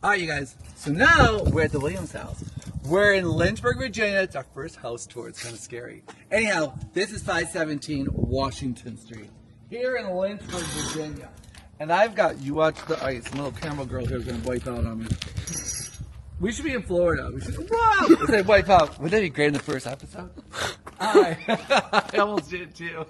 All right, you guys. So now we're at the Williams house. We're in Lynchburg, Virginia. It's our first house tour. It's kind of scary. Anyhow, this is 517 Washington Street here in Lynchburg, Virginia. And I've got, you watch the ice. Little camera girl here is going to wipe out on me. We should be in Florida. We should, wow! Let's say wipe out. Would that be great in the first episode? All right. I almost did too.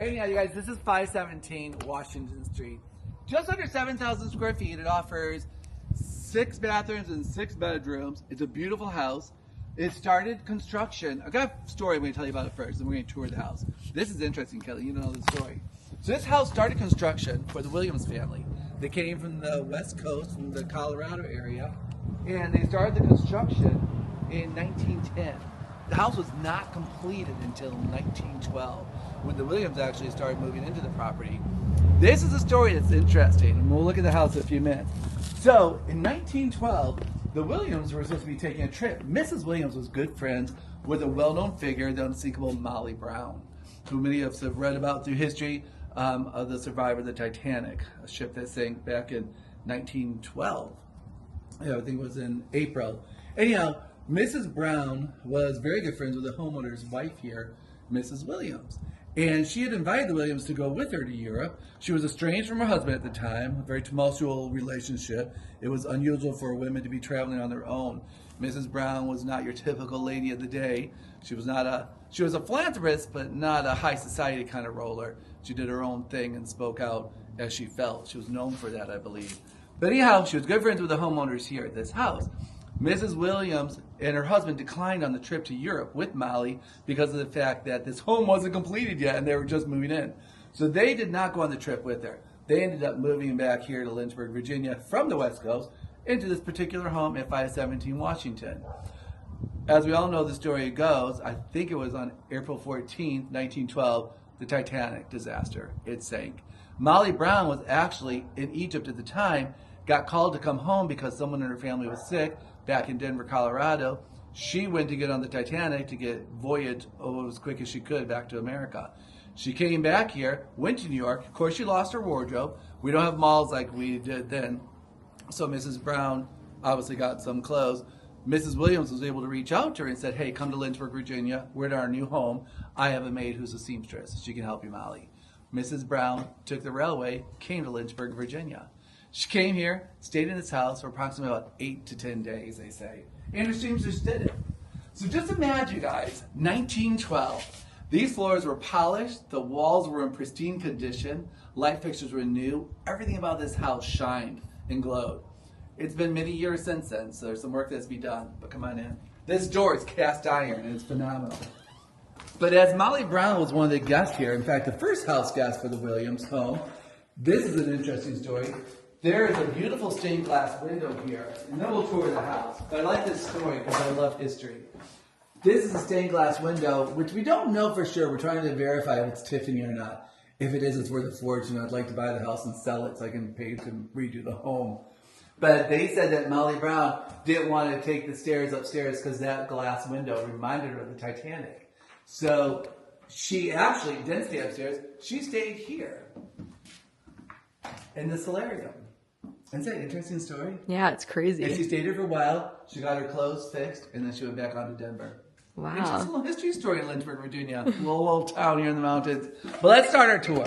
Anyhow, you guys, this is 517 Washington Street. Just under 7,000 square feet. It offers 6 bathrooms and 6 bedrooms. It's a beautiful house. It started construction. I got a story I'm going to tell you about it first, and we're going to tour the house. This is interesting, Kelly. You know the story. So this house started construction for the Williams family. They came from the West Coast, from the Colorado area, and they started the construction in 1910. The house was not completed until 1912, when the Williams actually started moving into the property. This is a story that's interesting, and we'll look at the house in a few minutes. So, in 1912, the Williams were supposed to be taking a trip. Mrs. Williams was good friends with a well-known figure, the unsinkable Molly Brown, who many of us have read about through history, of the survivor of the Titanic, a ship that sank back in 1912. I think it was in April. Anyhow, Mrs. Brown was very good friends with the homeowner's wife here, Mrs. Williams. And she had invited the Williams to go with her to Europe. She was estranged from her husband at the time, a very tumultuous relationship. It was unusual for women to be traveling on their own. Mrs. Brown was not your typical lady of the day. She was a philanthropist, but not a high society kind of roller. She did her own thing and spoke out as she felt. She was known for that, I believe. But anyhow, she was good friends with the homeowners here at this house. Mrs. Williams and her husband declined on the trip to Europe with Molly because of the fact that this home wasn't completed yet and they were just moving in. So they did not go on the trip with her. They ended up moving back here to Lynchburg, Virginia from the West Coast into this particular home at 517 Washington. As we all know, the story goes, I think it was on April 14th, 1912, the Titanic disaster. It sank. Molly Brown was actually in Egypt at the time, got called to come home because someone in her family was sick back in Denver, Colorado. She went to get on the Titanic to get voyaged as quick as she could back to America. She came back here, went to New York. Of course, she lost her wardrobe. We don't have malls like we did then. So Mrs. Brown obviously got some clothes. Mrs. Williams was able to reach out to her and said, hey, come to Lynchburg, Virginia. We're at our new home. I have a maid who's a seamstress. She can help you, Molly. Mrs. Brown took the railway, came to Lynchburg, Virginia. She came here, stayed in this house for approximately about 8 to 10 days, they say. And her seamstress did it. So just imagine, guys, 1912. These floors were polished, the walls were in pristine condition, light fixtures were new, everything about this house shined and glowed. It's been many years since then, so there's some work that's to be done, but come on in. This door is cast iron and it's phenomenal. But as Molly Brown was one of the guests here, in fact, the first house guest for the Williams home, this is an interesting story. There is a beautiful stained glass window here, and then we'll tour the house. But I like this story because I love history. This is a stained glass window, which we don't know for sure. We're trying to verify if it's Tiffany or not. If it is, it's worth a fortune. I'd like to buy the house and sell it so I can pay to redo the home. But they said that Molly Brown didn't want to take the stairs upstairs because that glass window reminded her of the Titanic. So she actually didn't stay upstairs. She stayed here in the solarium. Isn't that an interesting story? Yeah, it's crazy. And she stayed here for a while. She got her clothes fixed, and then she went back on to Denver. Wow. It's just a little history story in Lynchburg, Virginia. A little old town here in the mountains. But let's start our tour.